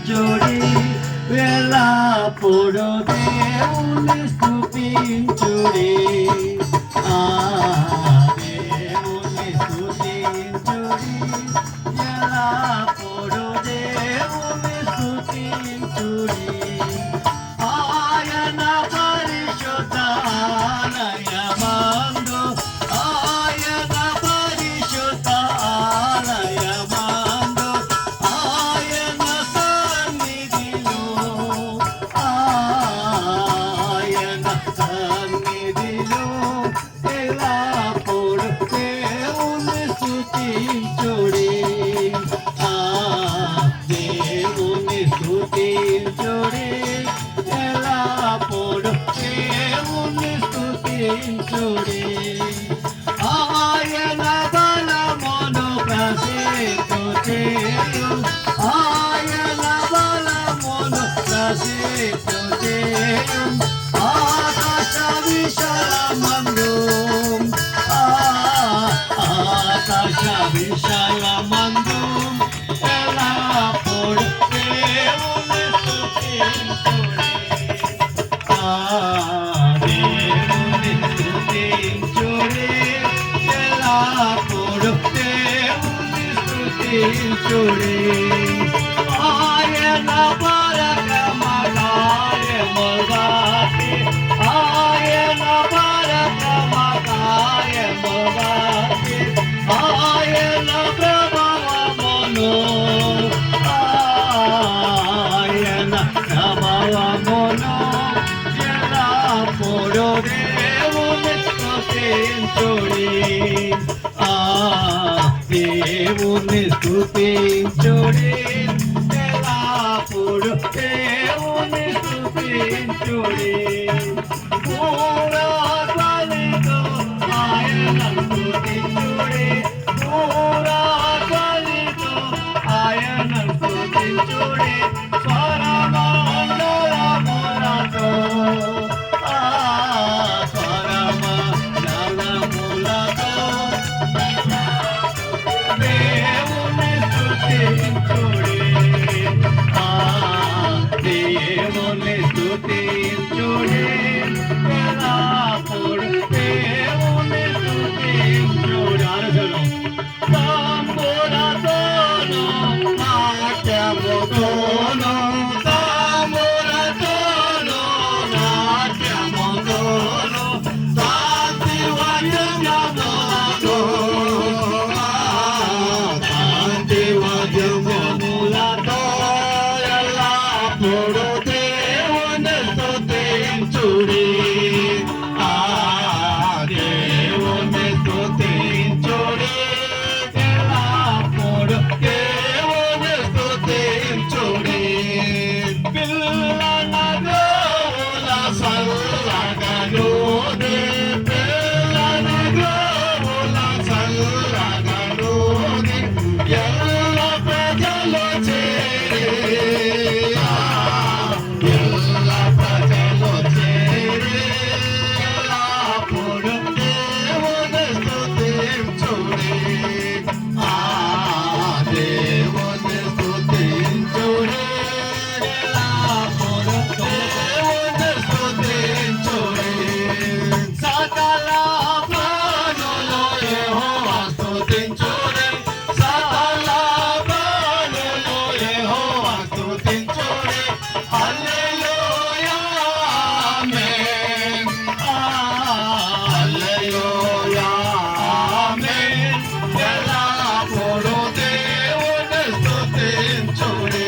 స్తుతించుడి ఎల్లప్పుడు దేవుని స్తుతించుడి దేవుని స్తుతించుడి ఎల్లప్పుడు దేవుని స్తుతించుడి ఆయన పరిశుద్ధ ఆలయమందు ఆయన పరిశుద్ధ ఆలయమందు ఆయన సన్నిధిలో ఎల్లప్పుడు దేవుని స్తుతించుడి దేవుని స్తుతించుడి ఎల్లప్పుడు దేవుని స్తుతించుడి ఆయన బలమును ప్రసిద్ధు చేయు ఆయన బలమును ప్రసిద్ధు చేయు ఆకాశ విశాలమందు ఆకాశ విశాలమందు ఎల్లప్పుడు దేవుని స్తుతించుడి దేవుని స్తుతించుడి ఎల్లప్పుడు దేవుని స్తుతించుడి ఆయన పరకమగాయముగాతి ఆయన పరకమగాయముగాతి ఆయన ప్రభావమును ఆయన ప్రభావమును ఎల్లప్పుడు దేవుని స్తుతించుడి దేవుని స్తుతించుడి ఎల్లప్పుడు దేవుని స్తుతించుడి పూరాత్మతో ఆయన స్తుతించుడి పూరాత్మతో ఆయన స్తుతించుడి స్వరమండలములతో స్వరమండలములతో దేవుని స్తుతించుడి దేవుని స్తుతించుడి ఎల్లప్పుడు దేవుని స్తుతించుడి ఆరాధన తంబురతోను నాట్యముతోను తంబురతోను నాట్యముతోను శాంతి వచనములతో శాంతి వచనములతో ఎల్లప్పుడు దేవుని స్తుతించుడి దేవుని స్తుతించుడి ఎల్లప్పుడు దేవుని స్తుతించుడి పిల్లల గోవుల సల్లగనుడి పిల్లల గోవుల సల్లగనుడి ఎల్ల ప్రజలు చేరి ఎల్ల ప్రజలు చేరి ఎల్లప్పుడు దేవుని స్తుతించుడి దేవుని స్తుతించుడి ఎల్లప్పుడు దేవుని స్తుతించుడి సకల ప్రాణులు యెహోవా స్తుతించుడి సకల ప్రాణులు యెహోవా స్తుతించుడి హల్లెలూయా ఆమేన్ హల్లెలూయా ఆమేన్ ఎల్లప్పుడు దేవుని స్తుతించుడి